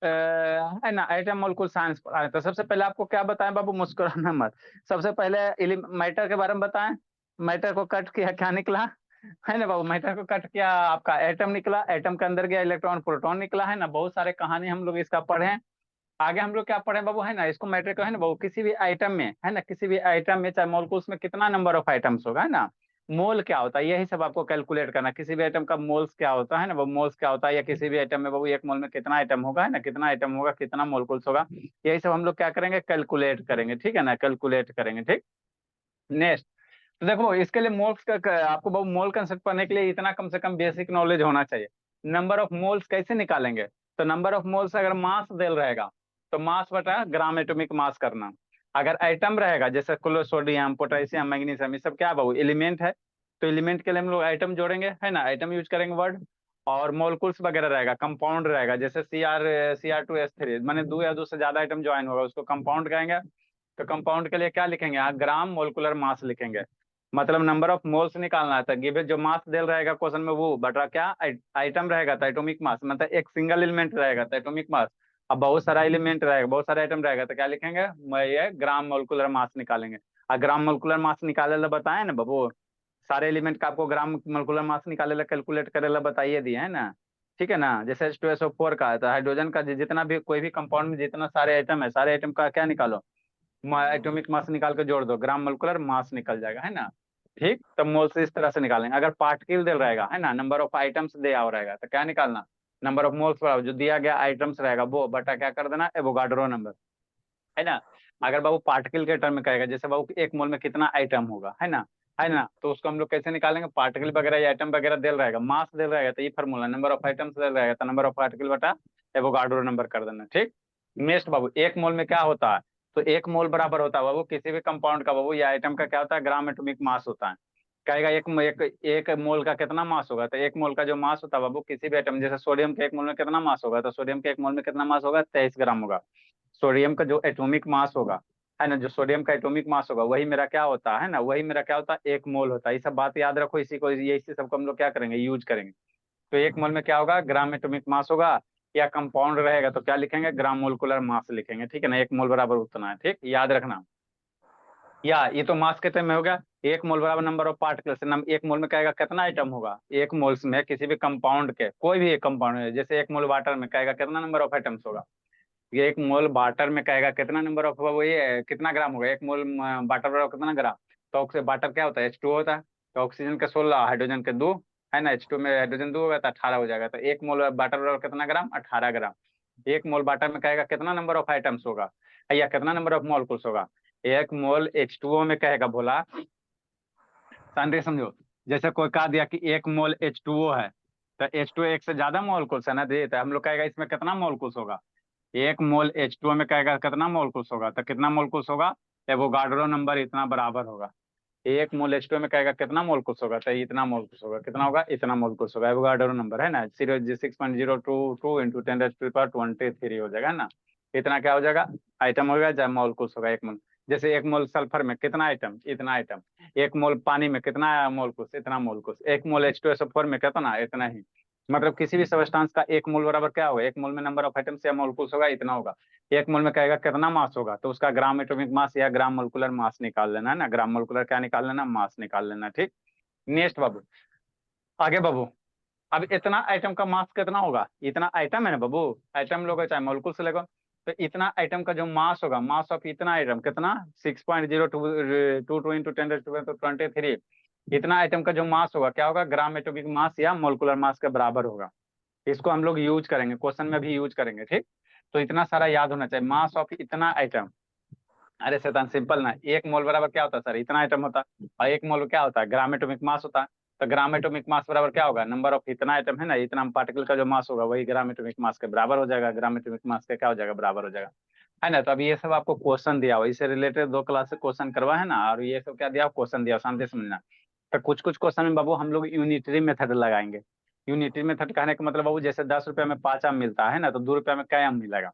है ना, atom molecule science पढ़ा है। तो सबसे पहले आपको क्या बताएं बाबू, मुस्कुराना मत। सबसे पहले मैटर के बारे में बताएं। मैटर को कट किया, क्या निकला? है ना बाबू, मैटर को कट किया, आपका एटम निकला। एटम के अंदर गया इलेक्ट्रॉन प्रोटॉन निकला, है ना। बहुत सारे कहानी हम लोग इसका पढ़े हैं। आगे हम लोग क्या पढ़े बाबू, है ना, इसको मैटर को, है ना बाबू, किसी भी आइटम में, है ना, किसी भी आइटम में चाहे मोलकुल्स में कितना नंबर ऑफ आइटम्स होगा, है ना। मोल क्या होता है, यही सब आपको कैलकुलेट करना। किसी भी आइटम का मोल्स क्या होता है ना वो, मोल्स क्या होता है, या किसी भी आइटम में बाबू एक मोल में कितना आइटम होगा, है ना, कितना आइटम होगा, कितना मोलकुल्स होगा, यही सब हम लोग क्या करेंगे, कैलकुलेट करेंगे, ठीक है ना, कैलकुलेट करेंगे, ठीक। नेक्स्ट, तो देखो इसके लिए मोल्स आपको बाबू मोल कंसेप्ट पढ़ने के लिए इतना कम से कम बेसिक नॉलेज होना चाहिए। नंबर ऑफ मोल्स कैसे निकालेंगे? तो नंबर ऑफ मोल्स अगर मास देल रहेगा तो मास बटा ग्राम एटॉमिक मास करना। अगर आइटम रहेगा जैसे सोडियम, पोटेशियम, मैग्नीशियम, ये सब क्या है बाबू, एलिमेंट है। तो एलिमेंट के लिए हम लोग आइटम जोड़ेंगे, है ना, आइटम यूज करेंगे वर्ड। और मोलकुल्स वगैरह रहेगा, कंपाउंड रहेगा, जैसे Cr2S3, माने दो या दो से ज्यादा आइटम ज्वाइन होगा उसको कंपाउंड कहेंगे। तो कंपाउंड के लिए क्या लिखेंगे यहाँ, ग्राम मोलिकुलर मास लिखेंगे। मतलब नंबर ऑफ मोल्स निकालना है, तो गिवन जो मास देल रहेगा क्वेश्चन में वो बटा क्या, आइटम रहेगा तो एटॉमिक मास, मतलब एक सिंगल एलिमेंट रहेगा तो एटॉमिक मास। अब बहुत सारा एलिमेंट रहेगा, बहुत सारा आइटम रहेगा तो क्या लिखेंगे, ये ग्राम मोलिकुलर मास निकालेंगे। और ग्राम मोलिकुलर मास निकाले ला बताए ना बाबू, सारे एलिमेंट का आपको ग्राम मोलिकुलर मास निकाले ला, कैलकुलेट करे ला बताइए दिए है ना। ठीक है ना, जैसे H2SO4 का है तो हाइड्रोजन का जितना भी कोई भी कंपाउंड में जितना सारे आइटम है, सारे आइटम का क्या निकालो, एटॉमिक मास निकाल के जोड़ दो, ग्राम मोलिकुलर मास निकल जाएगा, है ना। ठीक, तब मोल से इस तरह से निकालेंगे। अगर पार्टिकल दे रहेगा, है ना, नंबर ऑफ आइटम्स दे आओ रहेगा तो क्या निकालना, नंबर ऑफ मोल्स जो दिया गया आइटम्स रहेगा वो बटा क्या कर देना, एवोगाड्रो नंबर, है ना। अगर बाबू पार्टिकल के टर्म में कहेगा, जैसे बाबू एक मोल में कितना आइटम होगा, है ना, तो उसको हम लोग कैसे निकालेंगे, पार्टिकल वगैरह या आइटम वगैरह दे रहेगा, मास दे रहेगा तो ये फॉर्मूला, नंबर ऑफ आइटम्स दे रहेगा तो नंबर ऑफ पार्टिकल बटा एवोगाड्रो नंबर कर देना, ठीक। नेक्स्ट बाबू, एक मोल में क्या होता है, तो एक मोल बराबर होता है बाबू किसी भी कंपाउंड का बाबू या आइटम का क्या होता है, ग्राम एटॉमिक मास होता है। कहेगा एक मोल का कितना मास होगा, तो एक मोल का जो मास होता है बाबू किसी भी आइटम, जैसे सोडियम के एक मोल में कितना मास होगा, तो सोडियम के एक मोल में कितना मास होगा, 23 ग्राम होगा। सोडियम का जो एटॉमिक मास होगा, है ना, जो सोडियम का एटॉमिक मास होगा वही मेरा क्या होता है ना, वही मेरा क्या होता है, एक मोल होता है। ये सब बात याद रखो, इसी को ये इसी सबको हम लोग क्या करेंगे, यूज करेंगे। तो एक मोल में क्या होगा, ग्राम एटॉमिक मास होगा। या कंपाउंड रहेगा तो क्या लिखेंगे, ग्राम मोलिकुलर मास लिखेंगे, ठीक है ना, एक मोल बराबर उतना है, ठीक, याद रखना। या ये तो मास के टर्म में हो गया। एक मोल बराबर नंबर ऑफ पार्टिकल्स, एक मोल में कहेगा कितना आइटम होगा, एक मोल्स में किसी भी कंपाउंड के, कोई भी एक कंपाउंड है, जैसे एक मोल वाटर में कहेगा कितना नंबर ऑफ आइटम्स होगा। ये एक मोल वाटर में कहेगा कितना नंबर ऑफ, वो ये कितना ग्राम होगा, एक मोल वाटर बराबर कितना ग्राम। तो वाटर क्या होता है, H2O होता है। तो ऑक्सीजन के 16, हाइड्रोजन के 2, है ना, H2 में हाइड्रोजन 2 होगा तो 18 हो जाएगा। तो एक मोल वाटर बराबर कितना ग्राम, 18 ग्राम। एक मोल वाटर में कहेगा कितना नंबर ऑफ आइटम्स होगा, या कितना नंबर ऑफ मॉलिक्यूल्स होगा। एक मोल H2O में कहेगा भोला, शांति से समझो। जैसे कोई कहा दिया कि एक मोल H2O है, तो H2O एक से ज्यादा मॉलिक्यूल्स है ना दे, तो हम लोग कहेगा इसमें कितना मॉलिक्यूल्स होगा। एक मोल H2O में कहेगा कितना मोलकुल्स होगा, तो कितना मोलकुल्स होगा, एवोगाड्रो नंबर इतना बराबर होगा। एक मोल H2O में कहेगा कितना मोलकुल्स होगा, तो इतना मोलकुल्स होगा, कितना होगा, इतना मोलकुल्स होगा, एवोगाड्रो नंबर, है ना, 0.0622 × 10⁻23 हो जाएगा ना। इतना क्या हो जाएगा, आइटम होगा चाहे मोलकुल्स होगा एक मोल। जैसे एक मोल सल्फर में कितना आइटम, इतना आइटम। एक मोल पानी में कितना मोलकुल्स, इतना मोलकुल्स। एक मोल H2SO4 में कितना, इतना ही। मतलब किसी भी सब्सटेंस का एक मोल बराबर क्या होगा, एक मोल में नंबर ऑफ आइटम्स या मोलकुल्स होगा, इतना होगा। एक मोल में कहेगा कितना मास होगा, तो उसका ग्राम एटॉमिक मास या ग्राम मोलिकुलर मास निकाल लेना, है ना, ग्राम मोलिकुलर क्या निकाल लेना, मास निकाल लेना, ठीक। नेक्स्ट बाबू, आगे बाबू, अब इतना आइटम का मास कितना होगा, इतना आइटम है ना बाबू, आइटम लोगे चाहे मोलिकुल से लेगा। तो इतना आइटम का जो मास होगा, मास ऑफ इतना आइटम कितना, 6.022 × 10⁻23। इतना आइटम का जो मास होगा क्या होगा, ग्राम एटॉमिक मास या मोलिकुलर मास के बराबर होगा। इसको हम लोग यूज करेंगे, क्वेश्चन में भी यूज करेंगे, ठीक। तो इतना सारा याद होना चाहिए, मास ऑफ इतना आइटम। अरे शैतान, सिंपल ना, एक मोल बराबर क्या होता है सर, इतना आइटम होता है। और एक मोल क्या होता है, ग्राम एटॉमिक मास होता है। तो ग्राम एटॉमिक मास बराबर क्या होगा, नंबर ऑफ इतना आइटम, है ना, इतना पार्टिकल का जो मास होगा वही ग्राम एटॉमिक मास के बराबर हो जाएगा, ग्राम एटॉमिक मास के क्या हो जाएगा, बराबर हो जाएगा, है ना। तो अभी ये सब आपको क्वेश्चन दिया हुआ, इससे रिलेटेड 2 क्लास से क्वेश्चन करवा है ना, और ये सब क्या दिया, क्वेश्चन दिया, शांति से समझना। तो कुछ कुछ क्वेश्चन में बाबू हम लोग यूनिटरी मेथड लगाएंगे। यूनिटरी मेथड कहने का मतलब बाबू, जैसे 10 रुपये में 5 आम मिलता है ना, तो 2 रुपये में क्या आम मिलेगा।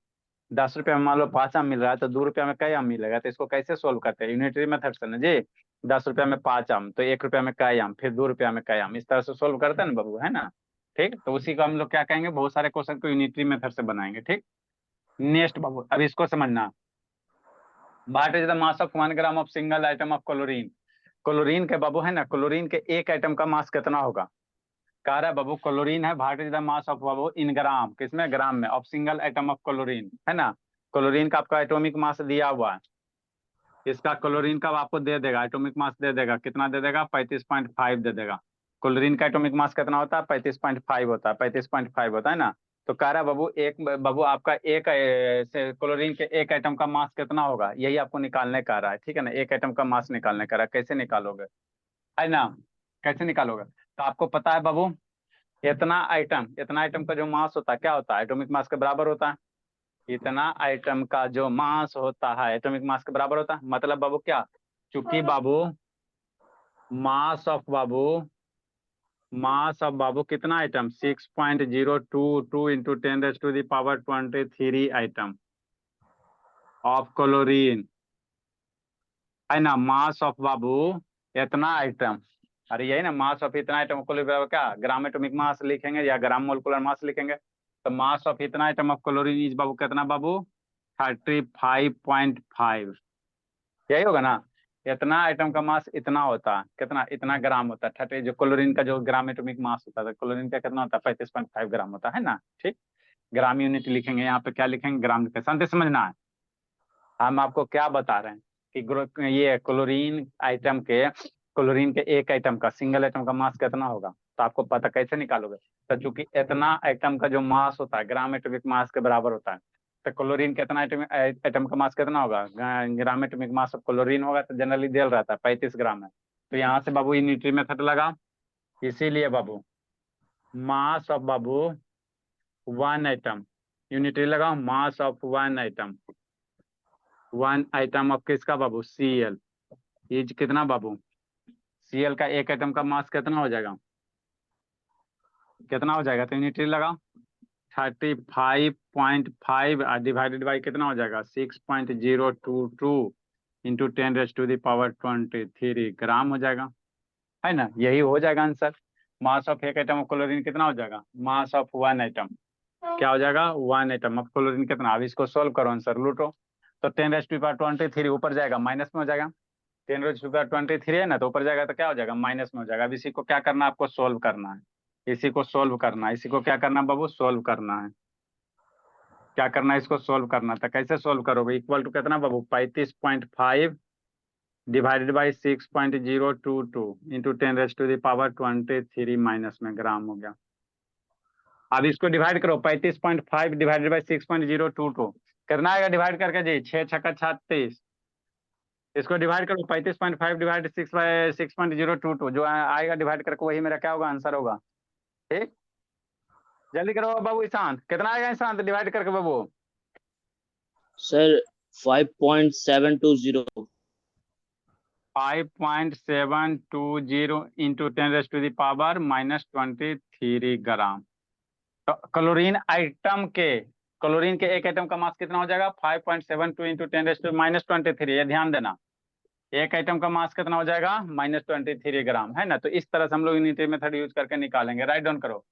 10 रुपये में मान लो 5 आम मिल रहा है, तो 2 रुपये में कई आम मिलेगा, तो इसको कैसे सोल्व करते हैं, यूनिटरी मेथड से ना जी। 10 रुपये में 5 आम, तो 1 रुपये में कई आम, फिर 2 रुपये में कई आम, इस तरह से सोल्व करते हैं ना बाबू, है ना। ठीक, तो उसी को हम लोग क्या कहेंगे, बहुत सारे क्वेश्चन को यूनिटरी मेथड से बनाएंगे, ठीक। नेक्स्ट बाबू, अब इसको समझना। What is the mass of 1 gram of single atom of chlorine. Chlorine के बाबू है ना, क्लोरीन के एक आइटम का मास कितना होगा। कह रहा है बाबू क्लोरीन है, what is the mass of बाबू इन ग्राम, किसमें, ग्राम में, of single atom of chlorine, है ना। क्लोरीन का आपका एटॉमिक मास दिया हुआ है, इसका क्लोरीन का आपको दे देगा, एटॉमिक मास दे देगा, कितना दे देगा, 35.5 दे देगा। क्लोरीन का एटॉमिक मास कितना होता है, 35.5 होता है, 35.5 होता है ना। तो कह रहा है बाबू एक बाबू आपका एक से क्लोरीन के एक एटम का मास कितना होगा, यही आपको निकालने का रहा है, ठीक है ना। एक एटम का मास निकालने का रहा है, कैसे निकालोगे, है ना, कैसे निकालोगे। तो आपको पता है बाबू, इतना आइटम का जो मास होता है क्या होता है, एटॉमिक मास के बराबर होता है। इतना आइटम का जो मास होता है एटॉमिक मास के बराबर होता है, मतलब बाबू क्या, चूंकि बाबू mass of Babu mass of बाबू कितना item, 6.022 into 10⁻³ item of chlorine, है ना। मास ऑफ बाबू इतना आइटम, अरे यही ना, मास ऑफ इतना आइटम क्लोरीन क्या, ग्राम एटॉमिक मास लिखेंगे या ग्राम मोलिकुलर मास लिखेंगे। तो मास ऑफ इतना आइटम ऑफ क्लोरीन इज बाबू कितना बाबू, 35.5, यही होगा ना। इतना आइटम का मास इतना होता है, कितना, इतना ग्राम होता है, 30, जो क्लोरीन का जो ग्राम एटॉमिक मास होता है, तो क्लोरीन का कितना होता है, 35.5 ग्राम होता है ना, ठीक। ग्राम यूनिट लिखेंगे, यहाँ पे क्या लिखेंगे, ग्राम लिखेंगे, शांति समझना है। हम आपको क्या बता रहे हैं कि ये क्लोरीन के एक आइटम का, सिंगल आइटम का मास कितना होगा, तो आपको पता कैसे निकालोगे। तो चूंकि इतना आइटम का जो मास होता है ग्राम एटॉमिक मास के बराबर होता है, तो क्लोरीन कितना आइटम का मास कितना होगा, ग्राम एटॉमिक मास ऑफ क्लोरीन होगा, तो जनरली दिया रहता है 35 ग्राम है। तो यहाँ से बाबू यूनिटरी मेथड लगा, इसीलिए बाबू मास ऑफ बाबू वन आइटम, यूनिटरी लगाओ, mass of one atom of किसका बाबू, Cl इज कितना बाबू, Cl का एक आइटम का मास कितना हो जाएगा, कितना हो जाएगा, तो यूनिटरी लगाओ, 35.5 डिवाइडेड बाई कितना हो जाएगा, 6.022 इंटू 10⁻23 ग्राम हो जाएगा, है ना। यही हो जाएगा आंसर। मास ऑफ एक आइटम ऑफ क्लोरीन कितना हो जाएगा, मास ऑफ वन आइटम क्या हो जाएगा, वन आइटम ऑफ क्लोरीन कितना। अब इसको सोल्व करो, आंसर लूटो। तो 10⁻23 ऊपर जाएगा, माइनस में हो जाएगा, 10⁻23 है ना, तो ऊपर जाएगा तो क्या हो जाएगा, माइनस में हो जाएगा। अब इसी को क्या करना है, आपको सोल्व करना है, इसी को सोल्व करना है, इसी को क्या करना है बाबू, सोल्व करना है। क्या करना है, इसको सोल्व करना था, कैसे सोल्व करोगे, इक्वल टू कितना बाबू, 35.5 डिवाइडेड बाई 6.022 इंटू 10⁻23 माइनस में ग्राम हो गया। अब इसको डिवाइड करो, 35.5 डिवाइडेड बाई 6.022 कितना आएगा, डिवाइड करके जी, 6×6 = 36। इसको डिवाइड करो, 35.5 डिवाइड 6/6.022 जो आएगा डिवाइड करके वही मेरा क्या होगा, आंसर होगा, ठीक। जल्दी करो बाबू ईशान, कितना आएगा ईशान डिवाइड करके बाबू, सर 5.720। 5.720 इंटू 10⁻⁻23 ग्राम। तो क्लोरीन के एक आइटम का मास कितना हो जाएगा, 5.72 इंटू 10⁻⁻23, ये ध्यान देना। एक आइटम का मास कितना हो जाएगा, -23 ग्राम, है ना। तो इस तरह से हम लोग यूनिटरी मेथड यूज करके निकालेंगे। राइट डाउन करो,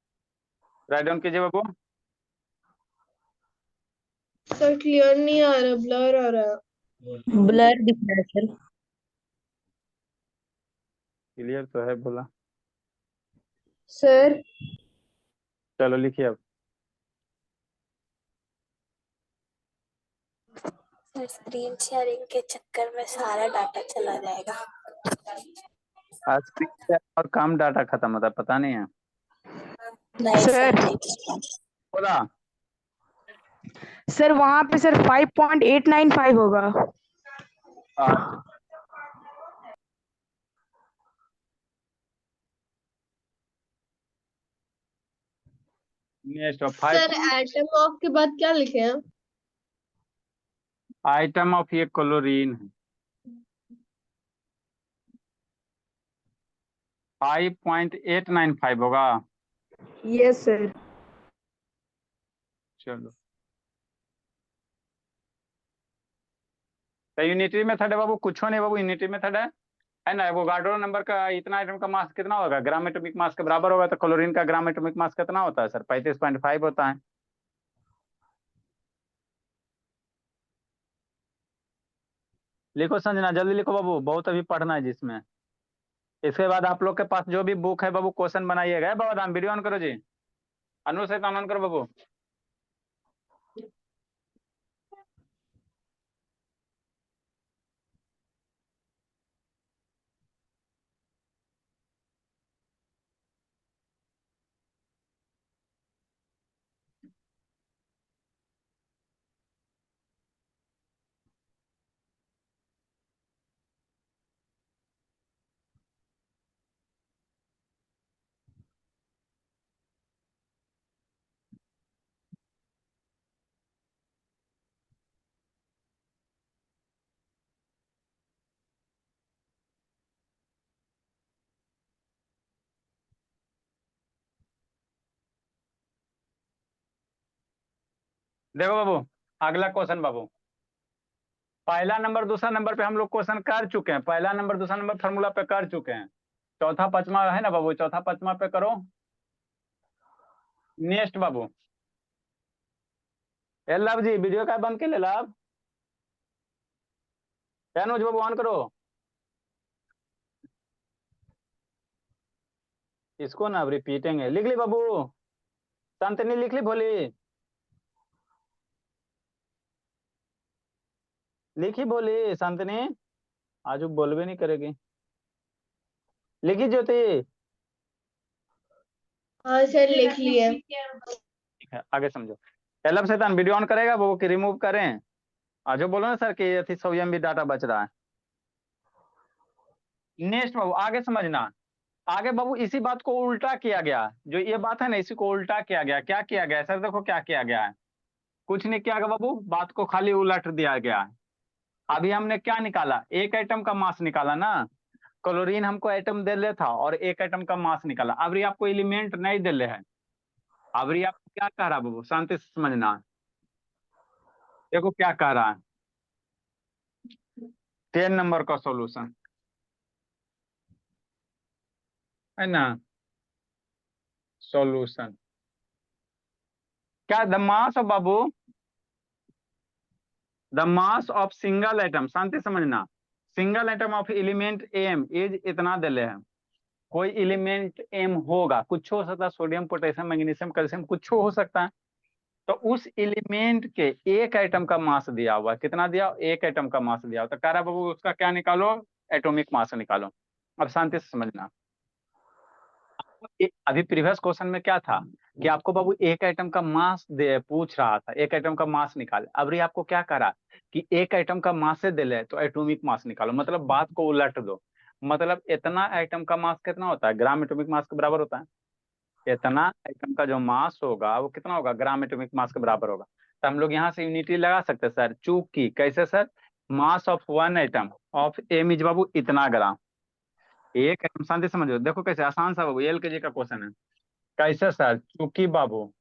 राइट डाउन कीजिए बाबू। सर क्लियर नहीं आ रहा, ब्लर आ रहा है। ब्लर दिख रहा है सर। क्लियर तो है बोला, सर चलो लिखिए अब। सर स्क्रीन शेयरिंग के चक्कर में सारा डाटा चला जाएगा। आज और कम डाटा खत्म होता है, पता नहीं है। नहीं सर बोला सर वहाँ पे सर 5.895 होगा। अच्छा, नेक्स्ट सर एटम ऑफ के बाद क्या लिखे हैं? आइटम ऑफ ये क्लोरीन है, 5.895 होगा। Yes sir. चलो तो यूनिटरी मेथड है बाबू, कुछ नहीं बाबू, यूनिटरी मेथड है ना। एवोगाड्रो नंबर का इतना आइटम का मास कितना होगा, ग्राम एटॉमिक मास के बराबर होगा। तो क्लोरीन का ग्राम एटॉमिक मास कितना होता है सर, 35.5 होता है। लिखो संजना, जल्दी लिखो बाबू, बहुत अभी पढ़ना है जिसमें। इसके बाद आप लोग के पास जो भी बुक है बाबू, क्वेश्चन बनाइएगा। बाबा धाम वीडियो ऑन करो जी, अनु से ऑन करो बाबू। देखो बाबू, अगला क्वेश्चन बाबू, पहला नंबर दूसरा नंबर पे हम लोग क्वेश्चन कर चुके हैं। पहला नंबर दूसरा नंबर फार्मूला पे कर चुके हैं। चौथा पांचवा है ना बाबू, चौथा पांचवा पे करो। नेक्स्ट बाबू, ए लव जी वीडियो का बंद के ले लव, अनुज बाबू ऑन करो इसको ना, अब रिपीटेंगे। लिख ली बाबू, शांतनी लिख ली भोली, लिखी भोली शांतनी, आज वो बोलबे नहीं करेगी। लिखी ज्योति, हाँ सर लिख लिए। ठीक है आगे समझो। एलब शैतान वीडियो ऑन करेगा वो कि रिमूव करें? आज जो बोलो ना सर कि 100 MB डाटा बच रहा है। नेक्स्ट बाबू आगे समझना। आगे बाबू इसी बात को उल्टा किया गया, जो ये बात है ना इसी को उल्टा किया गया। क्या किया गया सर? देखो क्या किया गया है, कुछ नहीं किया गया बाबू, बात को खाली उलट दिया गया है। अभी हमने क्या निकाला? एक आइटम का मास निकाला ना, क्लोरीन हमको आइटम दे ले था और एक आइटम का मास निकाला। अब ये आपको एलिमेंट नहीं दे ले है। अब ये आपको क्या कह रहा है बाबू, शांति से समझना। देखो क्या कह रहा है, 10 नंबर का सॉल्यूशन है ना, सॉल्यूशन क्या? द मास ऑफ बाबू, the mass of single atom, शांति समझना, single atom of element M is इतना दे ले है। कोई एलिमेंट एम होगा, कुछ हो सकता है, सोडियम पोटेशियम मैग्नीशियम कैल्शियम कुछ हो सकता है। तो उस एलिमेंट के एक आइटम का मास दिया हुआ, कितना दिया? एक आइटम का मास दिया हुआ। तो कह रहा बाबू उसका क्या निकालो? एटॉमिक मास निकालो। अब शांति से समझना, अभी प्रीवियस क्वेश्चन में क्या था कि आपको बाबू एक आइटम का मास दे पूछ रहा था, एक आइटम का मास निकाले। अब ये आपको क्या करा कि एक आइटम का मास से दे ले तो एटॉमिक मास निकालो, मतलब बात को उलट दो। मतलब इतना आइटम का मास कितना होता है? ग्राम एटॉमिक मास के बराबर होता है। इतना आइटम का जो मास होगा वो कितना होगा? ग्राम एटॉमिक मास के बराबर होगा। तो हम लोग यहाँ से यूनिटी लगा सकते हैं सर, चूंकि कैसे sir? Mass of one atom of M is बाबू इतना ग्राम। एक आइटम, शांति समझो, देखो कैसे आसान सा बाबू, LKG का क्वेश्चन है। कैसे सर? चूंकि बाबू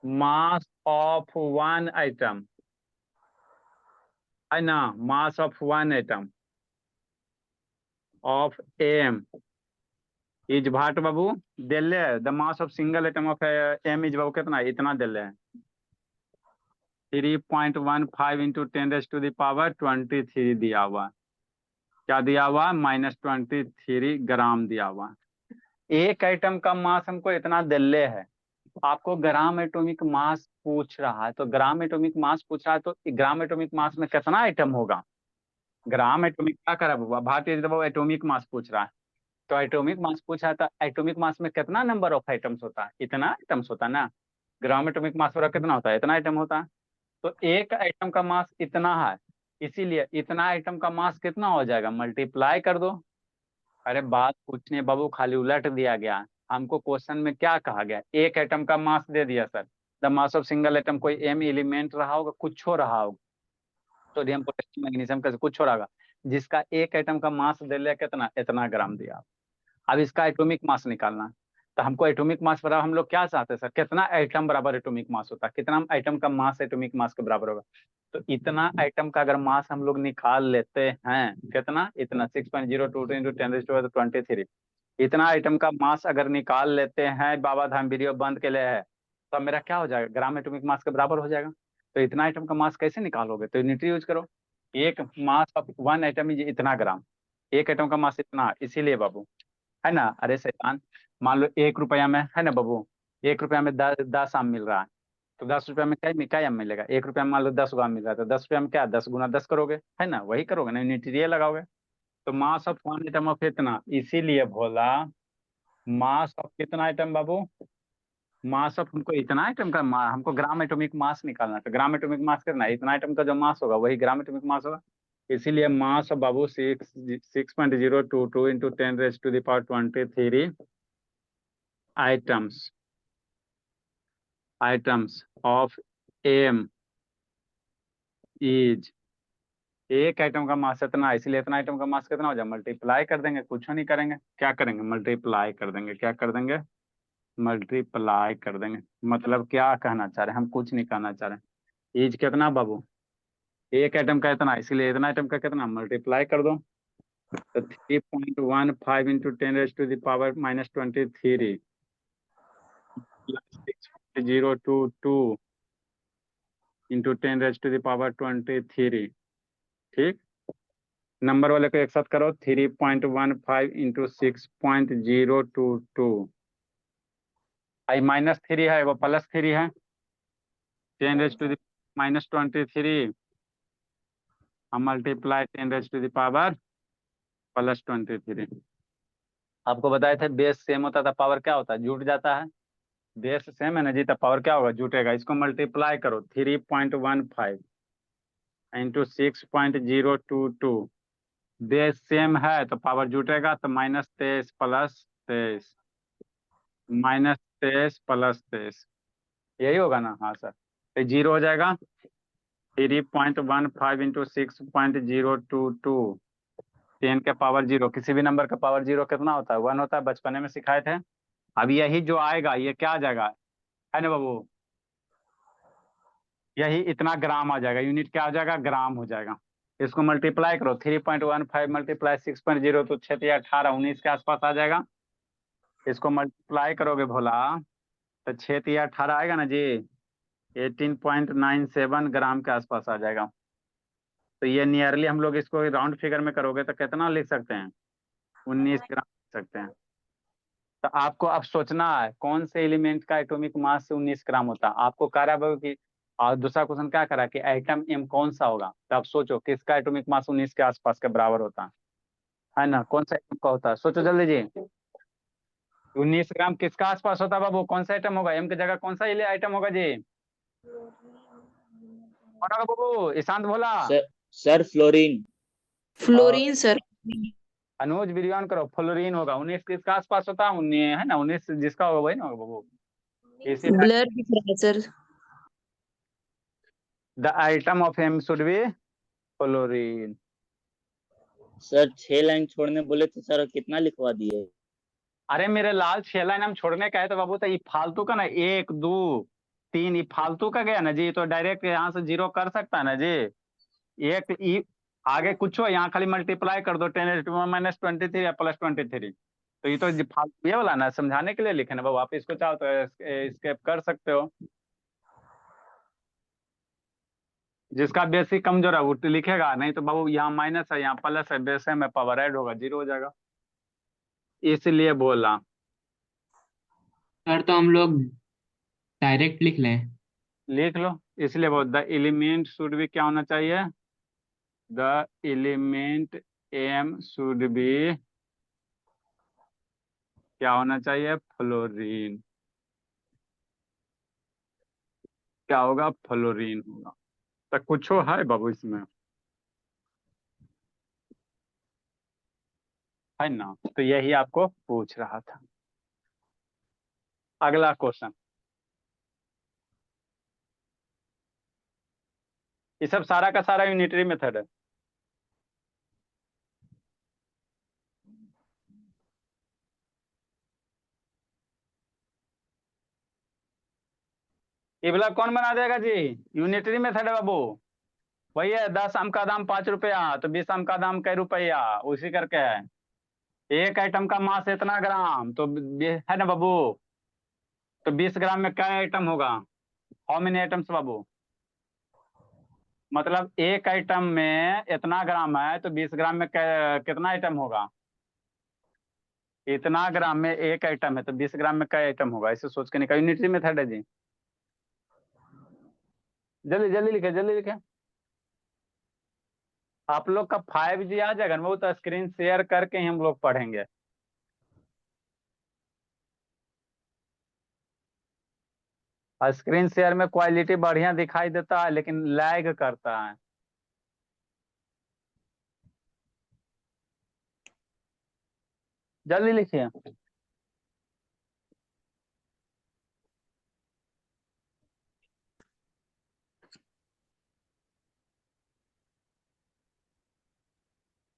मास ऑफ वन आइटम है ना, mass of one atom of M is भाट बाबू दिल्ले, the mass of single atom of M is बाबू कितना? इतना दिल्ले है 3.15 इंटू 10⁻23 दिया हुआ। क्या दिया हुआ? -23 ग्राम दिया हुआ। एक आइटम का मास हमको इतना दिल्ले है, आपको ग्राम एटॉमिक मास पूछ रहा है। तो ग्राम एटॉमिक मास पूछ रहा है, तो ग्राम एटॉमिक मास में कितना आइटम होगा? ग्राम एटॉमिक क्या करा बाबा, भारतीय दबाव एटॉमिक मास पूछ रहा है। तो एटॉमिक मास पूछा है, तो एटॉमिक मास में कितना नंबर ऑफ आइटम्स होता है? इतना आइटम्स होता है ना। ग्राम एटॉमिक मास पर कितना होता है? इतना आइटम होता है। तो एक आइटम का मास इतना है, इसीलिए इतना आइटम का मास कितना हो जाएगा? मल्टीप्लाई कर दो। अरे बात पूछने बाबू खाली उलट दिया गया। हमको क्वेश्चन में क्या कहा गया? एक एटम का मास दे दिया sir, the mass of single atom, कोई एम एलिमेंट रहा होगा, कुछ हो रहा होगा, सोडियम पोटेशियम मैग्नीशियम कैसे कुछ हो रहा होगा, जिसका एक एटम का मास दे लिया कितना? इतना ग्राम दिया। अब इसका एटॉमिक मास निकालना। तो हमको एटॉमिक मास बराबर, हम लोग क्या चाहते हैं सर? कितना आइटम बराबर एटॉमिक मास होता है? कितना आइटम का मास एटॉमिक मास के बराबर होगा? तो इतना आइटम का अगर मास हम लोग निकाल लेते हैं, कितना? इतना 6.022 इंटू 10⁻23। इतना आइटम का मास अगर निकाल लेते हैं, बाबा धाम वीडियो बंद के लिए है, तो मेरा क्या हो जाएगा? ग्राम एटॉमिक मास के बराबर हो जाएगा। तो इतना आइटम का मास कैसे निकालोगे? तो यूनिट यूज करो। एक मास ऑफ वन एटम इज इतना ग्राम, एक एटम का मास इतना, इसीलिए बाबू, है ना। अरे शैतान, मान लो 1 रुपया में, है ना बाबू, 1 रुपया में 10 आम मिल रहा है, तो 10 रुपया में क्या आम मिलेगा? 1 रुपया में मान लो 10 आम मिल रहा है, तो 10 रुपया में क्या 10 गुना 10 करोगे, है ना, वही करोगे ना, यूनिट लगाओगे। तो मास ऑफ वन एटम ऑफ इतना, इसीलिए बोला मास ऑफ कितना आइटम बाबू, मास ऑफ, हमको इतना आइटम का हमको ग्राम एटॉमिक मास निकालना है, तो ग्राम एटॉमिक मास करना है, इतना आइटम का जो मास होगा वही ग्राम एटॉमिक मास होगा। इसीलिए मास ऑफ बाबू 6.022 into 10⁻23 items of M is, एक आइटम का मास इतना, इसलिए इतना आइटम का मास कितना हो जाए, मल्टीप्लाई कर देंगे, कुछ नहीं करेंगे, क्या करेंगे, मल्टीप्लाई कर देंगे, क्या कर देंगे, मल्टीप्लाई कर देंगे। मतलब क्या कहना चाह रहे हैं हम, कुछ नहीं कहना चाह रहे। इज कितना बाबू, एक आइटम का इतना, इसीलिए इतना आइटम का कितना, मल्टीप्लाई कर दो। तो 3.15 इंटू 10⁻⁻23 6.022 इंटू 10⁻23, ठीक। नंबर वाले को एक साथ करो, 3.15 इंटू 6.022, आई -3 है वो +3 है, 10⁻⁻23 हम मल्टीप्लाई 10⁻⁻23। आपको बताए थे बेस सेम होता था पावर क्या होता है, जुट जाता है, बेस सेम है ना जी, तो पावर क्या होगा, जुटेगा। इसको मल्टीप्लाई करो 3.15 इंटू 6.022, बेस सेम है तो पावर जुटेगा, तो -23 + 23, -23 + 23, यही होगा ना, हाँ सर, तो 0 हो जाएगा। 3.15 इंटू 6.022, 10 के पावर 0, किसी भी नंबर का पावर 0 कितना होता है, 1 होता है, बचपने में सिखाए थे। अब यही जो आएगा ये क्या आ जाएगा, है ना बाबू, यही इतना ग्राम आ जाएगा, यूनिट क्या आ जाएगा, ग्राम हो जाएगा। इसको मल्टीप्लाई करो, 3.15 मल्टीप्लाई 6.0 तो 6 या 18 19 के आसपास आ जाएगा। इसको मल्टीप्लाई करोगे भोला तो 6 या 18 आएगा ना जी, 18.97 ग्राम के आसपास आ जाएगा। तो ये नियरली हम लोग इसको राउंड फिगर में करोगे तो कितना लिख सकते हैं, 19 ग्राम लिख सकते हैं। तो आपको अब सोचना है कौन से एलिमेंट का एटॉमिक मास से 19 ग्राम होता है। आपको कह रहा है कि, और दूसरा क्वेश्चन क्या करा कि एटम एम कौन सा होगा, तो आप सोचो किसका एटॉमिक मास 19 के आसपास के बराबर होता है ना, कौन सा एटम का होता है, सोचो जल्दी जी। 19 ग्राम किसका आसपास होता है बाबू, कौन सा आइटम होगा, एम की जगह कौन सा आइटम होगा जी, कौन होगा बाबू, Ishant Bhola, sir fluorine. Fluorine sir. Anuj बिरियान करो, फ्लोरीन होगा। 19 किसका आसपास होता है, 19 है ना, 19 जिसका होगा वही ना होगा बाबू। इसी ब्लर दिख रहा है sir. The item of M should be fluorine. Sir 6 line छोड़ने बोले थे सर, कितना लिखवा दिए। अरे मेरे लाल 6 लाइन हम छोड़ने का है तो बाबू, तो ये फालतू का ना, 1 2 3 ये फालतू का गया ना जी, तो डायरेक्ट यहाँ से 0 कर सकता है ना जी। एक आगे कुछ हो, यहाँ खाली मल्टीप्लाई कर दो 10⁻⁻23 या +23। तो ये तो फालतू ये वाला ना, समझाने के लिए लिखे ना बाबू, आप इसको चाहो तो स्केप कर सकते हो। जिसका बेसिक कमजोर है वो तो लिखेगा, नहीं तो बाबू यहाँ माइनस है यहाँ प्लस है, बेस में पावर ऐड होगा, 0 हो जाएगा, इसलिए बोला। सर तो हम लोग डायरेक्ट लिख लें। लिख लो, इसलिए बोल, द एलिमेंट शुड बी क्या होना चाहिए, the element M should be क्या होना चाहिए, फ्लोरीन, क्या होगा, फ्लोरीन होगा। तो कुछ है बाबू इसमें, है ना, तो यही आपको पूछ रहा था। अगला क्वेश्चन, ये सब सारा का सारा यूनिटरी मेथड है। ये वाला कौन बना देगा जी, यूनिटरी मेथड है बाबू, वही है, 10 आम का दाम 5 रुपया तो 20 आम का दाम कै रुपया, उसी करके है। एक आइटम का मास इतना ग्राम, तो है ना बाबू, तो 20 ग्राम में क्या आइटम होगा, हाउ मेनी आइटम्स बाबू, मतलब एक आइटम में इतना ग्राम है तो 20 ग्राम में कितना आइटम होगा? इतना ग्राम में एक आइटम है तो 20 ग्राम में कई आइटम होगा, इसे सोच के निकाल। यूनिटरी मेथड है जी। जल्दी जल्दी लिखे, जल्दी लिखे। आप लोग का 5G आ जाएगा ना, वो तो स्क्रीन शेयर करके ही हम लोग पढ़ेंगे। स्क्रीन शेयर में क्वालिटी बढ़िया दिखाई देता है लेकिन लैग करता है। जल्दी लिखिए।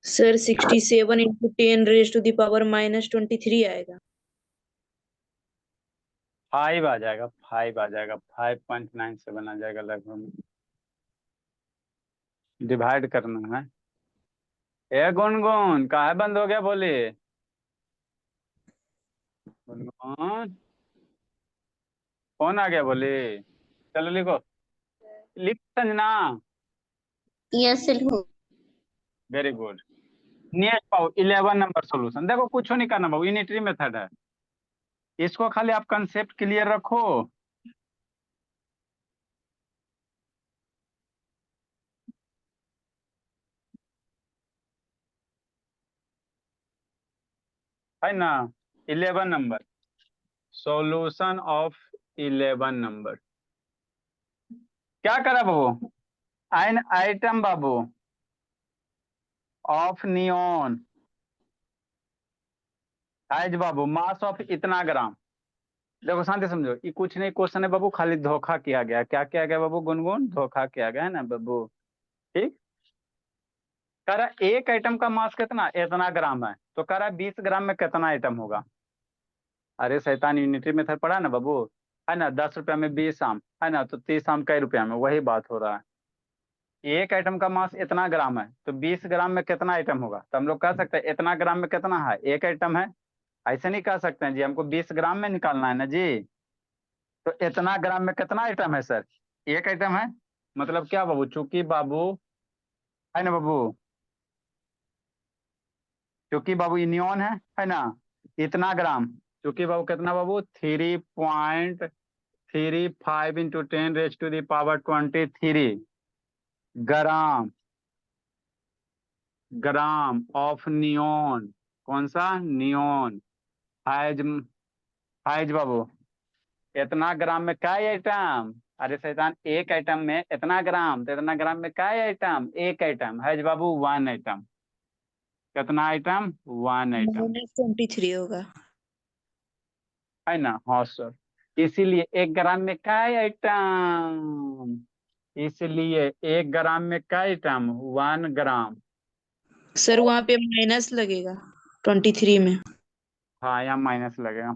Sir 67 into 10 raise to the power -23 आएगा। 5 आ जाएगा, 5 आ जाएगा, 5.97 आ जाएगा लगभग। डिवाइड करना है। ए गुनगुन काहे बंद हो गया, बोली गुनगुन। कौन आ गया, बोली। चलो लिखो, लिख संजना। यस सर हूँ। Very good. नेक्स्ट पाओ 11 नंबर सॉल्यूशन। देखो कुछ नहीं करना बाबू, यूनिटरी मेथड है, इसको खाली आप कंसेप्ट क्लियर रखो। है ना। 11 नंबर सॉल्यूशन ऑफ 11 नंबर। क्या करा बाबू? एन आइटम बाबू ऑफ नियोन एज बाबू मास ऑफ इतना ग्राम। देखो शांति समझो, ये कुछ नहीं क्वेश्चन है बाबू, खाली धोखा किया गया। क्या किया गया बाबू गुनगुन? धोखा किया गया है ना बाबू। ठीक। कह रहा एक आइटम का मास कितना, इतना ग्राम है, तो कह रहा 20 ग्राम में कितना आइटम होगा। अरे शैतान, यूनिटरी मेथड पढ़ा ना बाबू, है ना। 10 रुपया में 20 आम, है ना, तो 30 आम कई रुपया में, वही बात हो रहा है। एक आइटम का मास इतना ग्राम है तो 20 ग्राम में कितना आइटम होगा, तो हम लोग कह सकते हैं इतना ग्राम में कितना है, एक आइटम है। ऐसे नहीं कह सकते हैं जी, हमको 20 ग्राम में निकालना है ना जी। तो इतना ग्राम में कितना आइटम है सर, एक आइटम है। मतलब क्या बाबू, चूंकि बाबू, है ना बाबू, चूंकि बाबू इनियन है ना, इतना ग्राम। चूंकि बाबू कितना बाबू, 3.35 into 10⁻³ gram, gram of neon. कौन सा नियोन? हाइज, हाइज बाबू। इतना ग्राम में क्या आइटम? अरे शैतान, एक आइटम में इतना ग्राम, तो इतना ग्राम में क्या आइटम, एक आइटम है बाबू, वन आइटम। कितना आइटम? वन आइटम, -23 होगा। है ना। हाँ सर। इसीलिए एक ग्राम में क्या आइटम, इसलिए एक ग्राम में क्या आइटम, 1 ग्राम। सर वहां पे माइनस लगेगा 23 में। हाँ यहाँ माइनस लगेगा।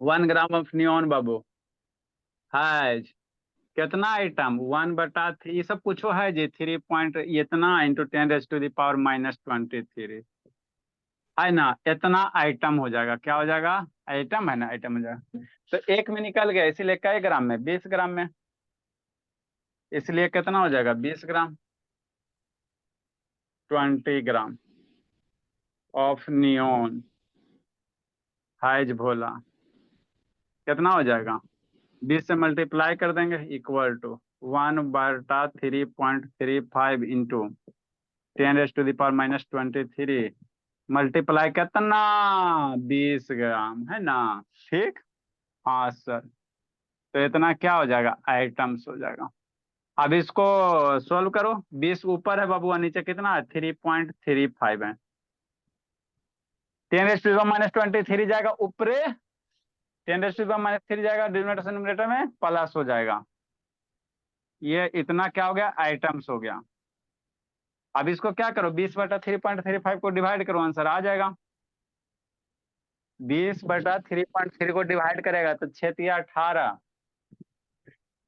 1 ग्राम ऑफ नियोन बाबू है कितना आइटम, 1/3। ये सब पूछो है जी, 3 पॉइंट इतना इंटू 10⁻⁻23, है ना। इतना आइटम हो जाएगा, क्या हो जाएगा, आइटम, है ना, आइटम हो जाएगा। तो एक में निकल गया, इसीलिए कई ग्राम में, 20 ग्राम में, इसलिए कितना हो जाएगा, 20 ग्राम, 20 ग्राम ऑफ नियोन हाइज भोला। कितना हो जाएगा, 20 से मल्टीप्लाई कर देंगे, इक्वल टू 1/3.35 इंटू 10⁻⁻23 मल्टीप्लाई कितना, 20 ग्राम, है ना। ठीक। हाँ सर। तो इतना क्या हो जाएगा, आइटम्स हो जाएगा। अब इसको सोल्व करो। 20 ऊपर है बाबू और नीचे कितना है, 3.35 है। 10⁻⁻23 जाएगा ऊपरे, 10⁻³ जाएगा डिनोमिनेटर न्यूमरेटर में, प्लस हो जाएगा। ये इतना क्या हो गया, आइटम्स हो गया। अब इसको क्या करो, 20/3.35 को डिवाइड करो, आंसर आ जाएगा। 20/3.3 को डिवाइड करेगा तो 6×3=18,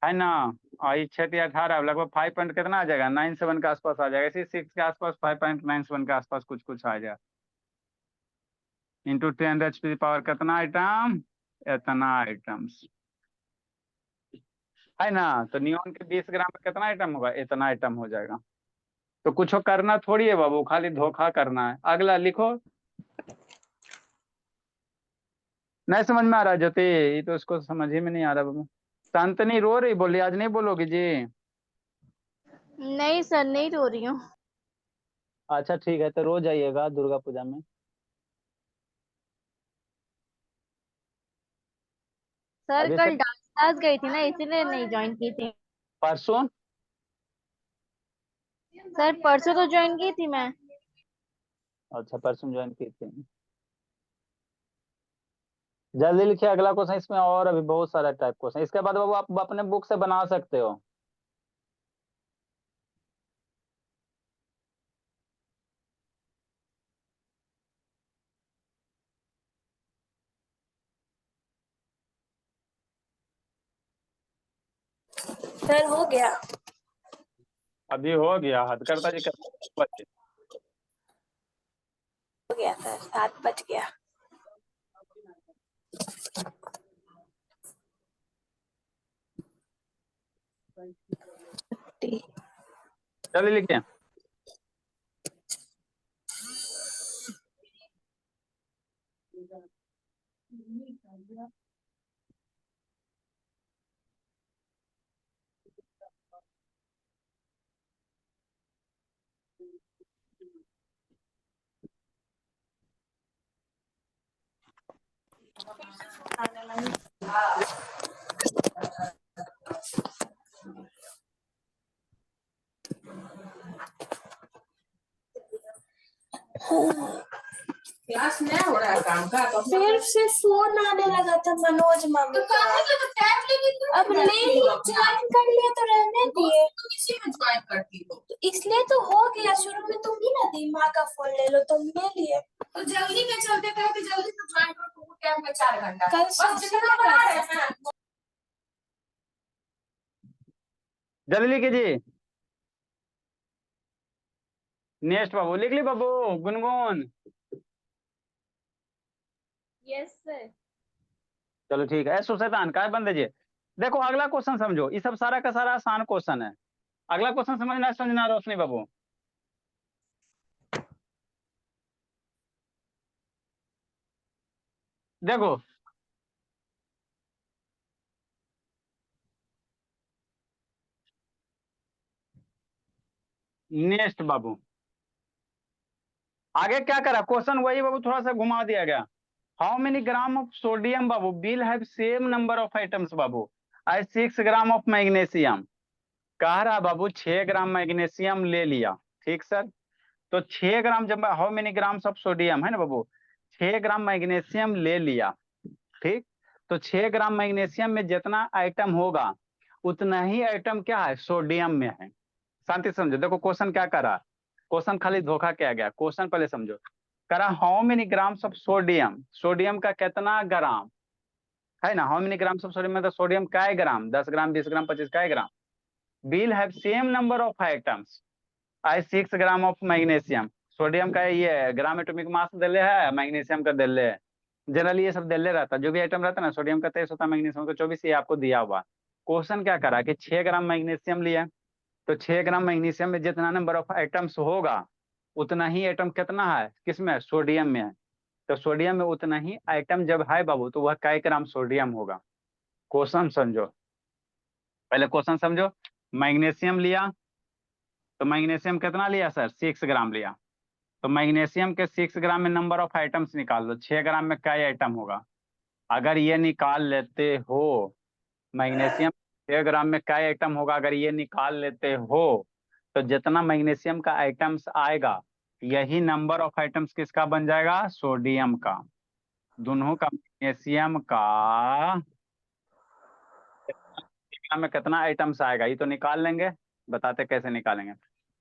है ना। और ये 6×3=18 लगभग 5 पॉइंट कितना आ जाएगा, 97 के आसपास आ जाएगा। इसी 6 के आसपास, 5.97 के आसपास कुछ कुछ आ जाएगा। इंटू 10⁻³ कितना आइटम, इतना आइटम्स, है ना। तो नियोन के 20 ग्राम में कितना आइटम होगा, इतना आइटम हो जाएगा। तो कुछ करना थोड़ी है बाबू, खाली धोखा करना है। अगला लिखो। नहीं समझ में आ रहा ज्योति, ये तो उसको समझ ही में नहीं आ रहा बाबू। शांतनी रो रही, बोली आज नहीं बोलोगी जी। नहीं सर, नहीं रो रही हूँ। अच्छा ठीक है, तो रो जाइएगा दुर्गा पूजा में। सर अभी से कल डांस क्लास गई थी ना, इसीलिए नहीं ज्वाइन की थी। परसों। सर परसों तो ज्वाइन की थी मैं। अच्छा परसों ज्वाइन की थी। जल्दी लिखिए अगला क्वेश्चन, इसमें और अभी बहुत सारा टाइप क्वेश्चन। इसके बाद बाबू आप अपने बुक से बना सकते हो। सर हो गया। अभी हो गया, हथकरता जी कर। हो गया सर, 7 बज गया। जल्दी लिखिए। क्लास में हो रहा है काम का, तो सिर्फ से फोन आने लगा था मनोज मामी का। अब ले लिया, ज्वाइन कर लिया तो रहने दिए। तुम इसी में ज्वाइन करती हो तो इसलिए तो हो गया। शुरू में तुम ही ना दी, माँ का फोन ले लो, तुम ले लिए। तो जल्दी में चलते कहे कि जल्दी से ज्वाइन करो, तुमको टाइम में 4 घंटा कल बस जितना बना रहे हैं। जल्दी लिखिए जी। नेक्स्ट बाबू लिख ली बाबू। गुनगुन। Yes sir. चलो ठीक है। सुशैतान काय बंद जी। देखो अगला क्वेश्चन समझो, ये सब सारा का सारा आसान क्वेश्चन है। अगला क्वेश्चन समझना रोशनी बाबू। देखो नेक्स्ट बाबू, आगे क्या करा क्वेश्चन, वही बाबू थोड़ा सा घुमा दिया गया। How many gram of sodium बाबू will have same number of items बाबू एज 6 ग्राम ऑफ मैग्नीशियम। कह रहा बाबू 6 ग्राम मैग्नीशियम ले लिया। ठीक सर। तो 6 ग्राम, जब how many grams of sodium है ना बाबू, 6 ग्राम मैग्नीशियम ले लिया। ठीक। तो 6 ग्राम मैग्नीशियम में जितना आइटम होगा उतना ही आइटम क्या है, सोडियम में है। शांति से समझो। देखो क्वेश्चन क्या करा, क्वेश्चन खाली धोखा किया गया। क्वेश्चन पहले समझो। करा how many grams of sodium, sodium का कितना ग्राम है ना। How many grams of sodium, मतलब सोडियम का ग्राम, 10 ग्राम 20 ग्राम 25 का gram. Will have same number of atoms I 6 gram of magnesium. Sodium का ये ग्राम एटॉमिक मास दिले है, मैग्नीशियम का दिले है। जनरली ये सब दिले रहता है, जो भी आइटम रहता है ना, सोडियम का 23 होता है, मैग्नीशियम का 24, ये आपको दिया हुआ। क्वेश्चन क्या करा कि 6 ग्राम मैग्नीशियम लिया। तो 6 ग्राम मैग्नीशियम में जितना नंबर ऑफ आइटम्स होगा उतना ही आइटम कितना है, किसमें, सोडियम में है। तो सोडियम में उतना ही आइटम जब है बाबू, तो वह कै ग्राम सोडियम होगा। क्वेश्चन समझो, पहले क्वेश्चन समझो। मैग्नीशियम लिया, तो मैग्नीशियम कितना लिया सर, 6 ग्राम लिया। तो मैग्नीशियम के 6 ग्राम में नंबर ऑफ आइटम्स निकाल दो, 6 ग्राम में क्या आइटम होगा। अगर ये निकाल लेते हो, मैग्नीशियम 6 ग्राम में क्या आइटम होगा, अगर ये निकाल लेते हो, तो जितना मैग्नीशियम का आइटम्स आएगा यही नंबर ऑफ आइटम्स किसका बन जाएगा, सोडियम का। दोनों का मैग्नीशियम का में कितना आइटम्स आएगा ये तो निकाल लेंगे। बताते कैसे निकालेंगे।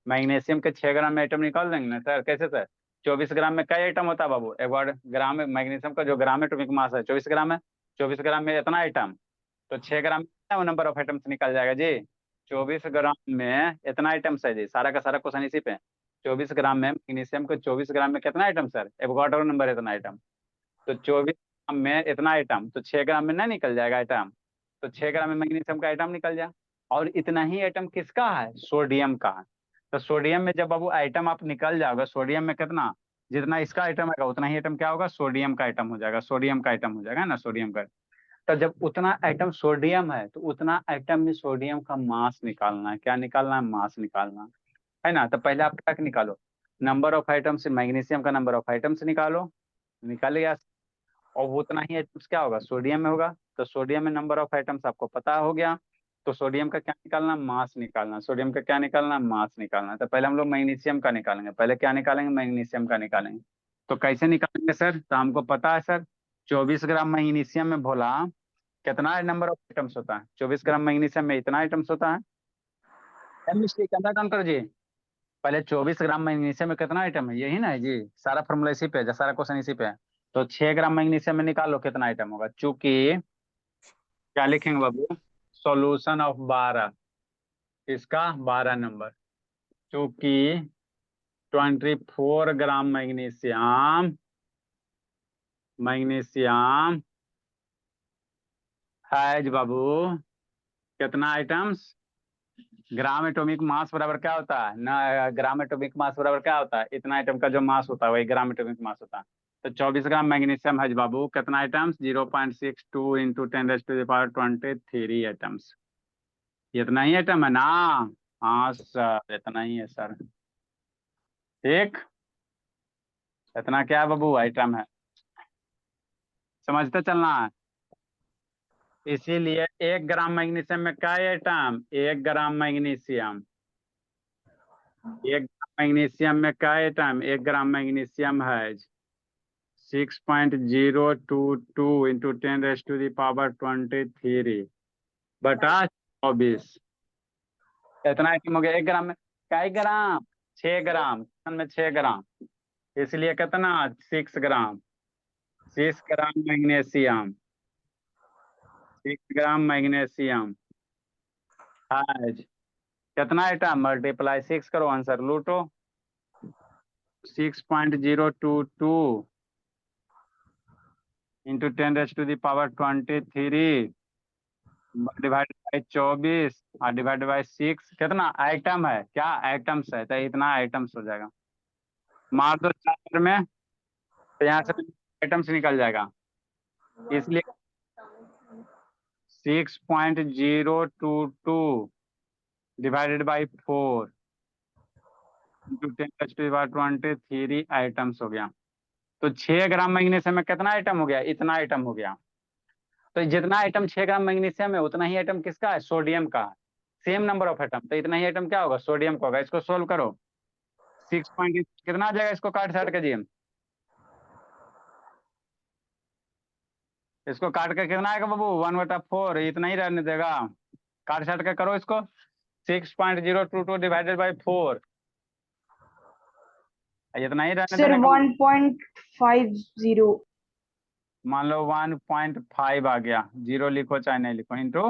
मैग्नीशियम के 6 ग्राम में आइटम निकाल देंगे ना सर, कैसे सर। 24 ग्राम में कई आइटम होता है बाबू, एक बार ग्राम में मैग्नीशियम का जो ग्राम एटॉमिक मास है 24 ग्राम है। 24 ग्राम में इतना आइटम, तो 6 ग्राम में नंबर ऑफ आइटम्स निकल जाएगा जी। 24 ग्राम में इतना आइटम्स है जी, सारा का सारा क्वेश्चन इसी पे। 24 ग्राम में मैग्नीशियम के 24 ग्राम में कितना आइटम सर, एवोगाड्रो नंबर इतना आइटम। तो 24 ग्राम में इतना आइटम, तो 6 ग्राम में नहीं निकल जाएगा आइटम। तो 6 ग्राम में मैग्नीशियम का आइटम निकल जाए। और इतना ही आइटम किसका है? सोडियम का है। तो सोडियम में जब बाबू आइटम आप निकल जाओगे, सोडियम में कितना, जितना इसका आइटम आएगा उतना ही आइटम क्या होगा? सोडियम का आइटम हो जाएगा, सोडियम का आइटम हो जाएगा ना, सोडियम का। तो जब उतना आइटम सोडियम है तो उतना आइटम में सोडियम का मास निकालना है। क्या निकालना है? मास निकालना है ना। तो पहले आप क्या निकालो? नंबर ऑफ आइटम से मैग्नीशियम का नंबर ऑफ आइटम्स निकालो, निकाल गया। और वो उतना ही आइटम्स क्या होगा? सोडियम में होगा। तो सोडियम में नंबर ऑफ आइटम्स आपको पता हो गया। तो सोडियम का क्या निकालना? मास निकालना। सोडियम का क्या निकालना? मास निकालना। तो पहले हम लोग मैग्नीशियम का निकालेंगे। पहले क्या निकालेंगे? मैग्नीशियम का निकालेंगे। तो कैसे निकालेंगे सर? तो हमको पता है सर, 24 ग्राम मैग्नीशियम में भोला कितना नंबर ऑफ आइटम्स होता है? 24 ग्राम मैग्नीशियम में इतना आइटम्स होता है। काउंटर जी, पहले 24 ग्राम मैग्नीशियम में कितना आइटम है? यही ना है जी, सारा फॉर्मूला इसी पे है, सारा क्वेश्चन इसी पे है। तो 6 ग्राम मैग्नीशियम में निकालो कितना आइटम होगा। चूंकि क्या लिखेंगे बाबू? सॉल्यूशन ऑफ 12, इसका 12 नंबर। चूंकि 24 ग्राम मैग्नीशियम है बाबू कितना आइटम्स? ग्राम एटॉमिक मास बराबर क्या होता है ना? ग्राम एटॉमिक मास बराबर क्या होता है? इतना आइटम का जो मास होता है वही ग्राम एटॉमिक मास होता है। तो 24 ग्राम मैग्नीशियम है बाबू, कितना आइटम्स? 0.62 into 10⁻23 items. इतना ही आइटम है ना? हाँ सर, इतना ही है सर। ठीक, इतना क्या है बाबू? आइटम है, समझते चलना है। इसीलिए 1 ग्राम मैग्नीशियम में क्या आइटम? 1 ग्राम मैग्नीशियम, 1 ग्राम मैग्नीशियम में क्या आइटम? 1 ग्राम मैग्नीशियम है 6.022 इंटू 10⁻23 बटा 24। इतना आइटम हो गया 1 ग्राम में। क्या ग्राम? 6 ग्राम में 6 ग्राम, इसलिए कितना? 6 ग्राम। 6 ग्राम मैग्नीशियम, 6 ग्राम मैग्नीशियम है कितना आइटम? मल्टीप्लाई 6 करो, आंसर लूटो। 6.022 इंटू 10⁻23 डिवाइड बाई 24 और डिवाइड बाई 6, कितना आइटम है? क्या आइटम्स है? तो इतना आइटम्स हो जाएगा। मार दो 4 में, तो यहाँ से आइटम्स निकल जाएगा। इसलिए 6.022 डिवाइडेड बाई 4 इंटू 10⁻23 आइटम्स हो गया। तो 6 ग्राम मैग्नीशियम में कितना आइटम हो गया? इतना आइटम हो गया। तो जितना आइटम 6 ग्राम मैग्नीशियम है उतना ही आइटम किसका है? सोडियम का। सेम नंबर ऑफ आइटम, तो इतना ही आइटम क्या होगा? सोडियम का होगा। इसको सोल्व करो, 6 पॉइंट कितना आ जाएगा? इसको काट छाट के जी, इसको काट के कितना आएगा बाबू? 1/4, इतना ही रहने देगा। काट छाट के करो इसको, 6.022 डिवाइडेड बाई 4, इतना ही रहने सर देने का। 1.50 मान लो 1.5 आ गया, 0 लिखो चाहे नहीं लिखो, इंटू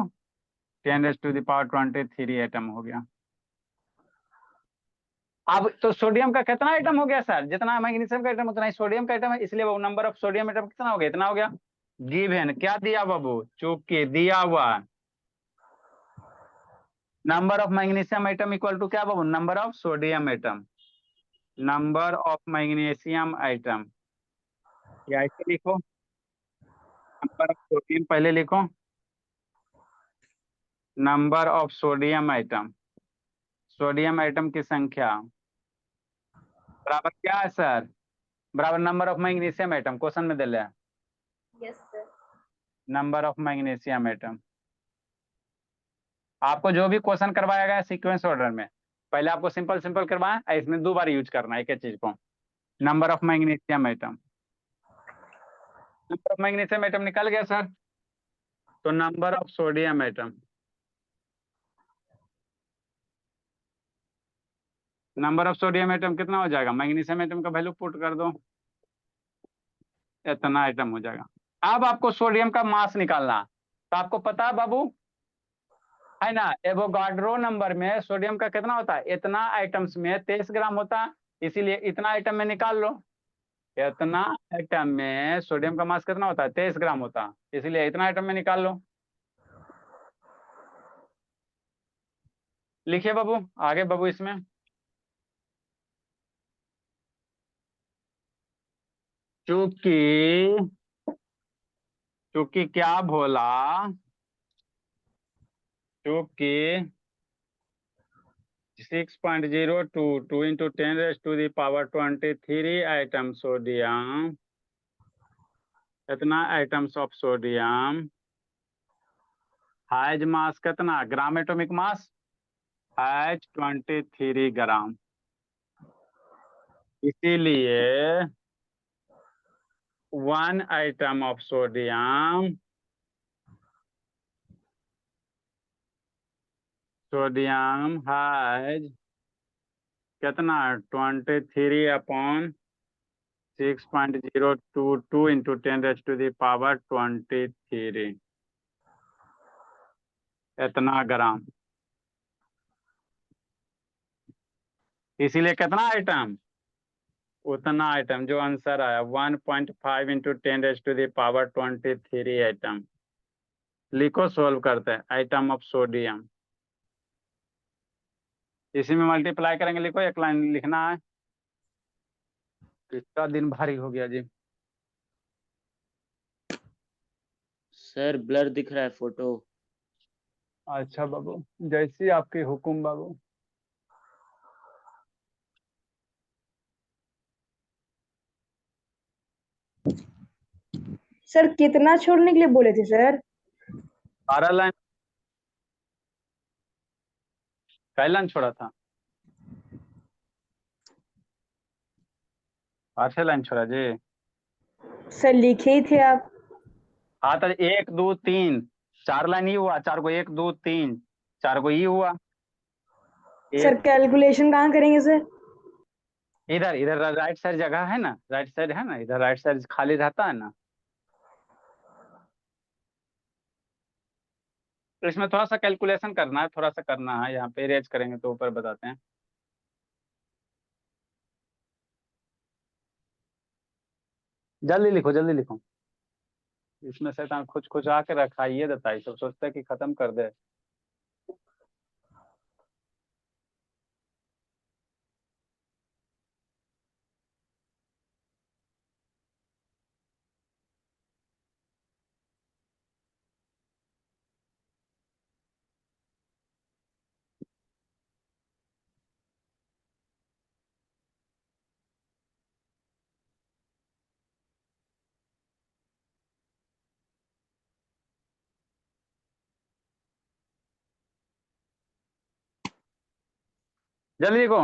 10⁻23 आइटम हो गया। अब तो सोडियम का कितना आइटम हो गया सर? जितना मैग्नीशियम का आइटम उतना ही सोडियम का आइटम है, इसलिए वो नंबर ऑफ सोडियम आइटम कितना हो गया? इतना हो गया। गिवन क्या दिया बाबू? चूंकि दिया हुआ number of magnesium atom equal to क्या बाबू? Number of sodium atom. Number of magnesium atom, या ऐसे लिखो, नंबर ऑफ सोडियम पहले लिखो, number of sodium atom, sodium atom की संख्या बराबर क्या है सर? बराबर number of magnesium atom, question में दे लिया yes sir. Number of magnesium atom. आपको जो भी क्वेश्चन करवाया गया सीक्वेंस ऑर्डर में, पहले आपको सिंपल सिंपल करवाया, इसमें 2 बार यूज करना है एक चीज को। Number of magnesium item, number of magnesium item निकल गया सर। तो number of sodium atom, number of sodium item कितना हो जाएगा? मैग्नीशियम आइटम का वैल्यू पुट कर दो, इतना आइटम हो जाएगा। अब आपको सोडियम का मास निकालना, तो आपको पता है बाबू, है ना, एवोगाड्रो नंबर में सोडियम का कितना होता है? इतना आइटम्स में 23 ग्राम होता है, इसीलिए इतना आइटम में निकाल लो। इतना आइटम में सोडियम का मास कितना होता है? 23 ग्राम होता है, इसलिए इतना आइटम में निकाल लो। लिखिए बाबू आगे बाबू इसमें। चूंकि चूंकि क्या बोला, चूंकि 6.022 into 10 raised to the power 23 atom sodium, इतना atoms of sodium has mass कितना ग्राम एटॉमिक मास, हैज 23 ग्राम। इसीलिए 1 आइटम ऑफ सोडियम हैज कितना 23 upon 6.022 into 10 raised to the power 23 इतना ग्राम। इसीलिए कितना आइटम, उतना आइटम जो आंसर आया 1.5 into 10 raised to the power 23 item. लिखो सोल्व करते हैं आइटम ऑफ सोडियम, इसी में मल्टीप्लाई करेंगे। लिखो एक लाइन लिखना है। इसका दिन भारी हो गया जी। सर ब्लर दिख रहा है फोटो। अच्छा बाबू, जैसी आपकी हुक्म बाबू। सर कितना छोड़ने के लिए बोले थे सर? 12 लाइन, कई लाइन छोड़ा था? 8 लाइन छोड़ा जी। सर लिखे ही थे आप। हाँ तो 1 2 3 4 लाइन ही हुआ, 4 को 1 2 3 4 को ही हुआ। सर कैलकुलेशन कहाँ करेंगे सर? इधर इधर राइट साइड जगह है ना, राइट साइड है ना, इधर राइट साइड खाली रहता है ना। तो इसमें थोड़ा सा कैलकुलेशन करना है, थोड़ा सा करना है। यहाँ पे रेज करेंगे तो ऊपर बताते हैं। जल्दी लिखो जल्दी लिखो। इसमें शैतान खुच खुचा के रखा ये देता है, सब सोचते हैं कि खत्म कर दे। जल्दी लिखो।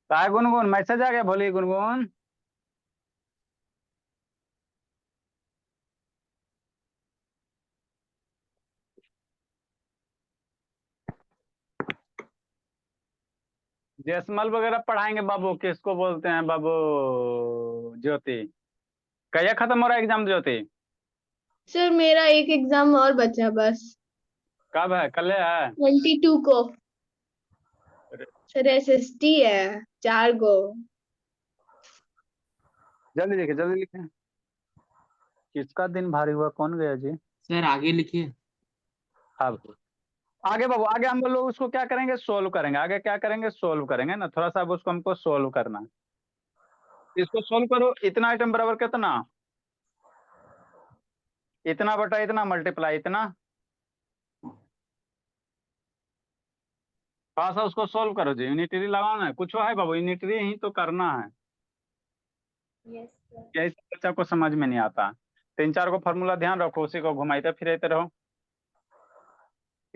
काय गुनगुन मैसेज आ गया, बोली गुनगुन। डेसिमल वगैरह पढ़ाएंगे बाबू, किसको बोलते हैं बाबू? ज्योति, कहिया खत्म हो रहा है एग्जाम ज्योति? सर मेरा एक एग्जाम और बचा बस। कब है? कल है? 22 को। सर एसएसटी है 4 को। जल्दी लिखे जल्दी लिखे। किसका दिन भारी हुआ, कौन गया जी? सर आगे लिखिए। अब आगे बाबू, आगे हम लोग उसको क्या करेंगे, सोल्व करेंगे। आगे क्या करेंगे, सोल्व करेंगे ना। थोड़ा सा अब उसको हमको सोल्व करना है। इसको सोल्व करो। इतना आइटम बराबर कितना, इतना बटा इतना मल्टीप्लाई इतना। थोड़ा सा उसको सोल्व करो जी। यूनिटरी लगाना है, कुछ है बाबू, यूनिटरी ही तो करना है। Yes sir. यही सब बच्चा को समझ में नहीं आता। 3 4 को फॉर्मूला ध्यान रखो, उसी को घुमाते फिरते रहो।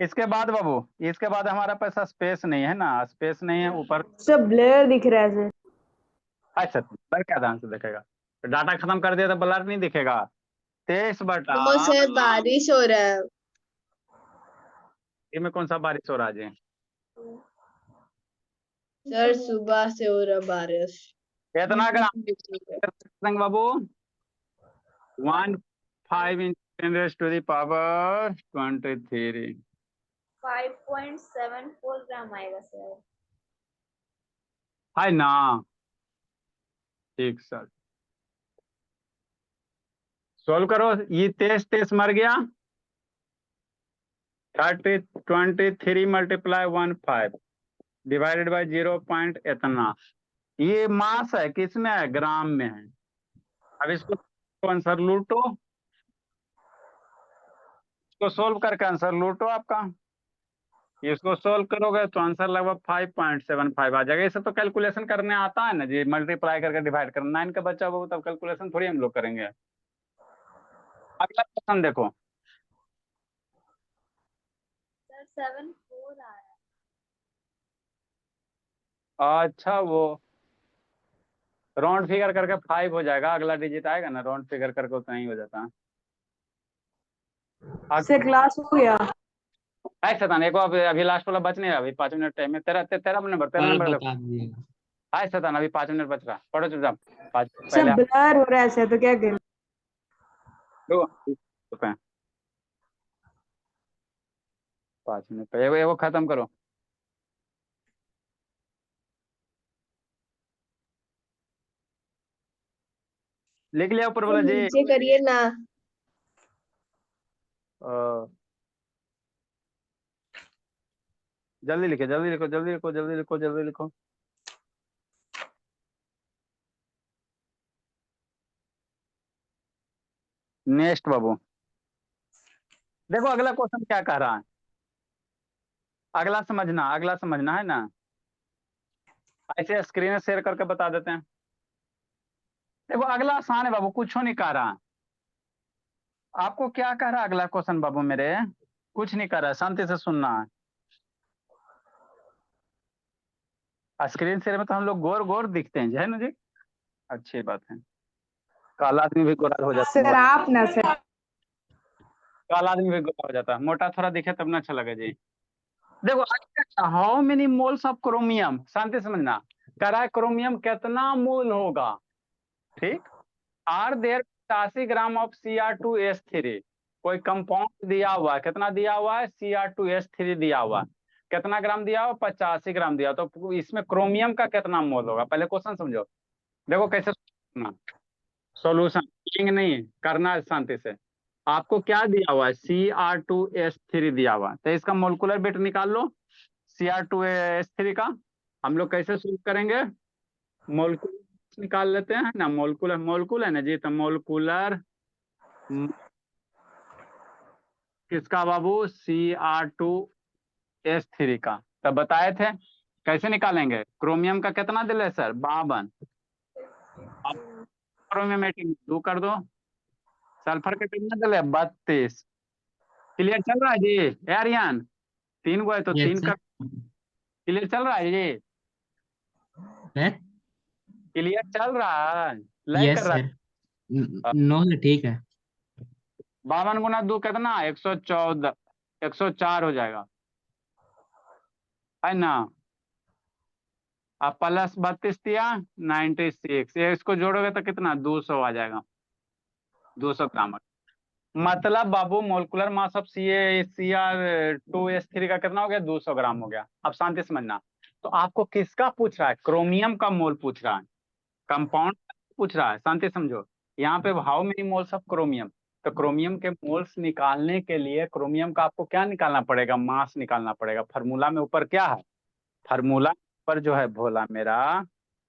इसके बाद बाबू, इसके बाद हमारा पैसा स्पेस नहीं है ना, स्पेस नहीं है ऊपर। सब ब्लर दिख रहा है सर। अच्छा ब्लर क्या ध्यान से देखेगा? तो डाटा खत्म कर दिया तो ब्लर नहीं दिखेगा। 23 बटा नो सर बारिश हो रहा है। ये में कौन सा बारिश हो रहा है जी? सर सुबह से हो रहा बारिश। कितना ग्राम बाबू? 15 into 10 raised to the power 23. 5.74 ग्राम आएगा सर। है ना? ठीक सर, सोल्व करो। ये 23 मर गया। 23 मल्टीप्लाई 15 डिवाइडेड बाय 0 पॉइंट इतना। ये मास है, किसमें है? ग्राम में है। अब इसको आंसर लूटो, इसको सोल्व करके आंसर लूटो आपका। इसको सोल्व करोगे तो आंसर लगभग 5.75 आ जाएगा। इसे तो कैलकुलेशन करने आता है ना जी, मल्टीप्लाई करके डिवाइड करना। 9 का बच्चा वो तब कैलकुलेशन थोड़ी हम लोग करेंगे। अगला क्वेश्चन देखो। सर 7.4 आ रहा है। अच्छा, वो राउंड फिगर करके 5 हो जाएगा। अगला डिजिट आएगा ना राउंड फिगर करके उतना ही हो जाता है। सर क्लास हो गया। शैतान एक अभी लास्ट वाला बच नहीं रहा। अभी 5 मिनट टाइम है। तेरा नंबर कल देखो। बता दीजिएगा। हाय शैतान, अभी 5 मिनट बच रहा। पढ़ो चुपचाप। सर पहले ब्लर हो रहा है ऐसे तो क्या करें? दो 5 मिनट पहले वो खत्म करो। लिख लिया ऊपर वाला जी। नीचे करिए ना। जल्दी लिखे, जल्दी लिखो, जल्दी लिखो, जल्दी लिखो, जल्दी लिखो। नेक्स्ट बाबू, देखो अगला क्वेश्चन क्या कह रहा है। अगला समझना है ना। ऐसे स्क्रीन शेयर करके बता देते हैं। देखो अगला आसान है बाबू, कुछ नहीं कह रहा। आपको क्या कह रहा है अगला क्वेश्चन बाबू मेरे? कुछ नहीं कर रहा है, शांति से सुनना है। स्क्रीन शेयर में तो हम लोग गोर गोर दिखते हैं, है ना जी? अच्छी बात है। काला आदमी भी गोरा हो जाता है। सर आप ना सर। काला आदमी भी गोरा हो जाता है। मोटा थोड़ा दिखे तब ना अच्छा लगे जी। देखो how many moles of chromium, शांति से समझना। कह रहा है क्रोमियम कितना मोल होगा। ठीक। Are there 85 gram of Cr2S3। कोई कंपाउंड दिया हुआ है, कितना दिया हुआ है? Cr2S3 दिया हुआ है। कितना ग्राम दिया हुआ? 85 ग्राम दिया। तो इसमें क्रोमियम का कितना मोल होगा? पहले क्वेश्चन समझो। देखो कैसे सॉल्यूशन नहीं करना है, शांति से। आपको क्या दिया हुआ है? Cr2S3 दिया हुआ है, तो इसका मोलकुलर वेट निकाल लो Cr2S3 का। हम लोग कैसे सोल्व करेंगे? मोलकुलर निकाल लेते हैं ना। मोलकुलर है ना जी, तो मोलकुलर किसका बाबू? Cr2S3 का। तब बताए थे कैसे निकालेंगे। क्रोमियम का कितना दिले सर? 52। अब क्रोमियम 2 कर दो। सल्फर का कितना दिले? 32। क्लियर चल रहा है जी एरियन? 3 गो है तो 3 यस का। सर। क्लियर चल रहा है जी? है। क्लियर चल रहा है? लैग कर यस रहा सर। नो सर, ठीक है। 52 गुना 2 कितना? 114। 104 हो जाएगा, है ना? अब प्लस 32 दिया 96। ये इसको जोड़ोगे तो कितना? 200 आ जाएगा। 200 ग्राम। मतलब बाबू मोलकुलर मास ऑफ Cr2S3 का कितना हो गया? 200 ग्राम हो गया। अब शांति समझना। तो आपको किसका पूछ रहा है? क्रोमियम का मोल पूछ रहा है, कंपाउंड पूछ रहा है। शांति समझो। यहाँ पे how many moles of chromium. तो क्रोमियम के मोल्स निकालने के लिए क्रोमियम का आपको क्या निकालना पड़ेगा? मास निकालना पड़ेगा। फार्मूला में ऊपर क्या है? फार्मूला पर जो है भोला मेरा,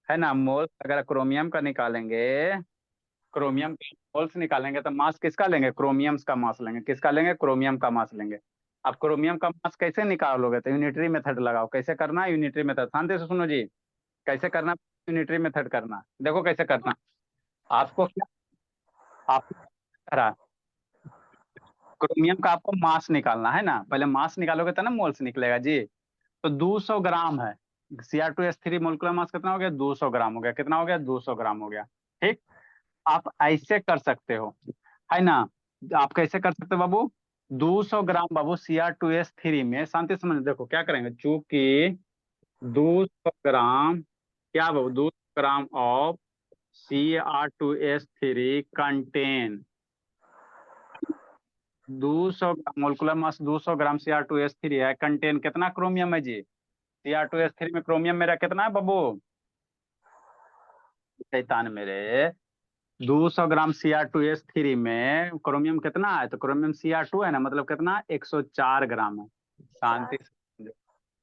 है ना, मोल्स अगर क्रोमियम का निकालेंगे, क्रोमियम के मोल्स निकालेंगे तो मास किसका लेंगे? क्रोमियम का मास लेंगे। किसका लेंगे? क्रोमियम का मास लेंगे। अब क्रोमियम का मास कैसे निकालोगे? तो यूनिटरी मेथड लगाओ। कैसे करना है? Unitary method. शांति से सुनो जी, कैसे करना? यूनिटरी मेथड करना। देखो कैसे करना। आपको क्या, आपको करा क्रोमियम का आपको मास निकालना है ना। पहले मास निकालोगे तो ना मोल्स निकलेगा जी। तो 200 ग्राम है। Cr2S3 मोलकुलर मास कितना हो गया? 200 ग्राम हो गया। कितना हो गया? 200 ग्राम हो गया। ठीक। आप ऐसे कर सकते हो, है ना? आप कैसे कर सकते हो बाबू? 200 ग्राम बाबू Cr2S3 में, शांति समझ, देखो क्या करेंगे। चूंकि 200 ग्राम क्या बाबू? 200 ग्राम of Cr2S3 contain 200 molecular mass 200 gram Cr2S3 है, कंटेन कितना क्रोमियम है जी? Cr2S3 में क्रोमियम मेरा कितना है बाबू? शैतान मेरे, 200 ग्राम Cr2S3 में क्रोमियम कितना है? तो क्रोमियम Cr2 है ना, मतलब कितना? 104 ग्राम है। शांति से समझो।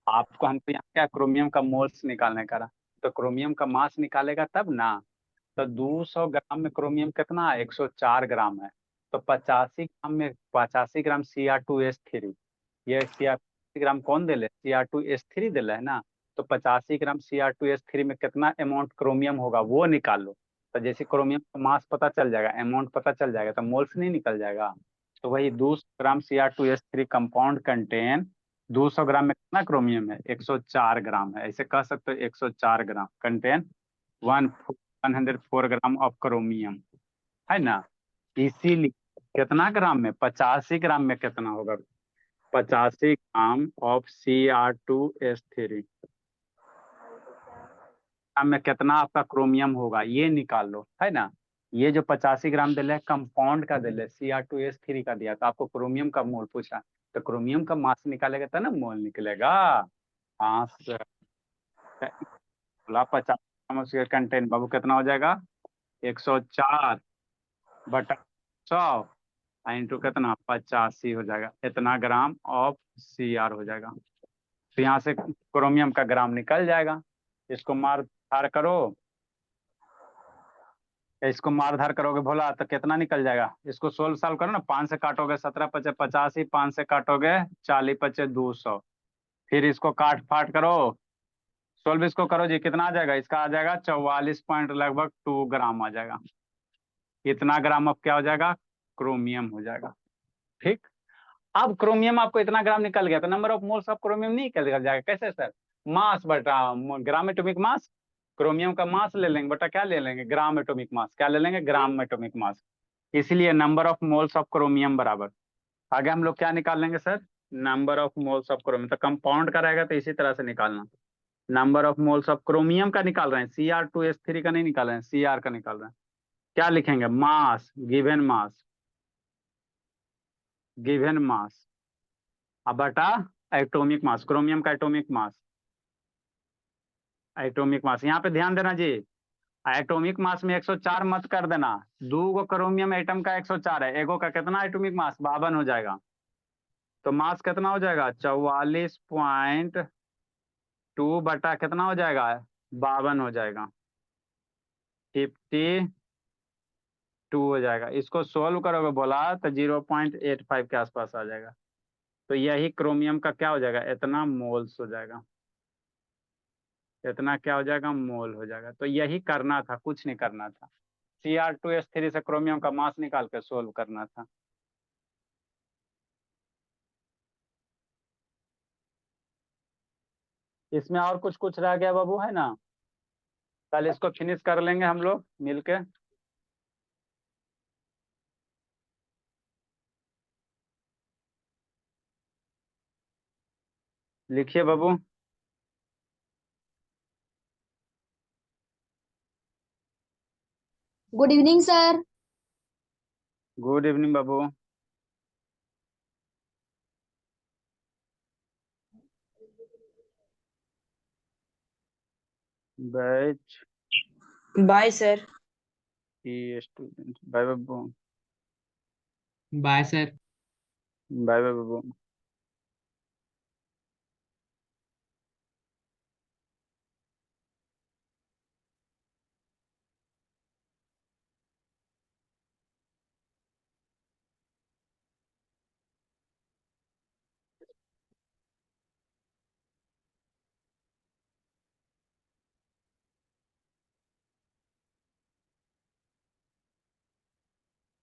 आपको हम तो यहाँ क्या क्रोमियम का मोल्स निकालने का रहा, तो क्रोमियम का मास निकालेगा तब ना। तो 200 ग्राम में क्रोमियम कितना है? 104 ग्राम है। तो 85 ग्राम Cr2S3, ये Cr ग्राम कौन दे ले? Cr2S3 दे है ना। तो 85 ग्राम Cr2S3 में कितना अमाउंट क्रोमियम होगा वो निकाल लो। तो जैसे क्रोमियम का मास पता चल जाएगा, अमाउंट पता चल जाएगा, तो मोल्स नहीं निकल जाएगा। तो वही 200 ग्राम Cr2S3 कंपाउंड कंटेन 200 ग्राम में कितना क्रोमियम है? 104 ग्राम है। ऐसे कह सकते हो 104 ग्राम कंटेन 104 ग्राम ऑफ क्रोमियम, है ना। इसीलिए कितना ग्राम में? 85 ग्राम में कितना होगा? 85 ग्राम ऑफ Cr2S3 में कितना आपका क्रोमियम होगा ये निकाल लो, है ना। ये जो 85 ग्राम दिले कंपाउंड का दिले, Cr2S3 का दिया, तो आपको क्रोमियम का मोल पूछा, तो क्रोमियम का मास निकालेगा तो ना मोल निकलेगा। हाँ सर, बोला 50 ग्राम उसका कंटेंट बाबू कितना हो जाएगा? 104 बटा 100 इंटू कितना? 85 हो जाएगा। इतना ग्राम ऑफ Cr हो जाएगा। तो यहाँ से क्रोमियम का ग्राम निकल जाएगा। इसको मार धार करो, इसको मार धार करोगे भोला तो कितना निकल जाएगा? इसको 16 साल करो ना, 5 से काटोगे 17 पचे 85, 5 से काटोगे 40 पचे 200, फिर इसको काट फाट करो, 16 इसको करो जी, कितना आ जाएगा? इसका आ जाएगा 44 पॉइंट लगभग 2 ग्राम आ जाएगा। इतना ग्राम अब क्या हो जाएगा? क्रोमियम हो जाएगा। ठीक, अब क्रोमियम आपको इतना ग्राम निकल गया, तो number of moles of chromium नहीं निकल जाएगा। कैसे सर? मास बटा ग्राम एटॉमिक मास, क्रोमियम का मास ले लेंगे बटा क्या ले लेंगे? Gram atomic mass. क्या ले लेंगे? Gram atomic mass. इसलिए number of moles of chromium बराबर, आगे हम लोग क्या निकाल लेंगे sir? Number of moles of chromium. तो कंपाउंड का रहेगा तो इसी तरह से निकालना। Number of moles of chromium का निकाल रहे हैं, Cr2S3 का नहीं निकाल रहे हैं, Cr का निकाल रहे हैं। क्या लिखेंगे? मास, गिवन मास, गिवन मास अब बटा एटॉमिक मास, क्रोमियम का एटॉमिक मास, एटॉमिक मास। यहाँ पे ध्यान देना जी, एटॉमिक मास में 104 मत कर देना। 2 गो क्रोमियम एटम का 104 है, एगो का कितना एटॉमिक मास? 52 हो जाएगा। तो मास कितना हो जाएगा? 44.2 बटा कितना हो जाएगा? 52 हो जाएगा, 52 हो जाएगा। इसको सोल्व करोगे बोला तो 0.85 के आसपास आ जाएगा। तो यही क्रोमियम का क्या हो जाएगा? इतना मोल्स हो जाएगा। इतना क्या हो जाएगा? मोल हो जाएगा। तो यही करना था, कुछ नहीं करना था। Cr2S3 से क्रोमियम का मास निकाल के सोल्व करना था। इसमें और कुछ कुछ रह गया बाबू, है ना। कल इसको फिनिश कर लेंगे हम लोग मिलके। लिखिए बाबू। Good evening sir. Good evening बाबू। Batch bye sir. Student, bye बाबू। Bye sir. बाय बाय बाबू।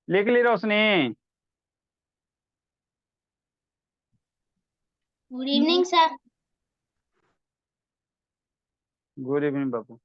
लिख ली Roshni? Good evening sir. Good evening बाबू।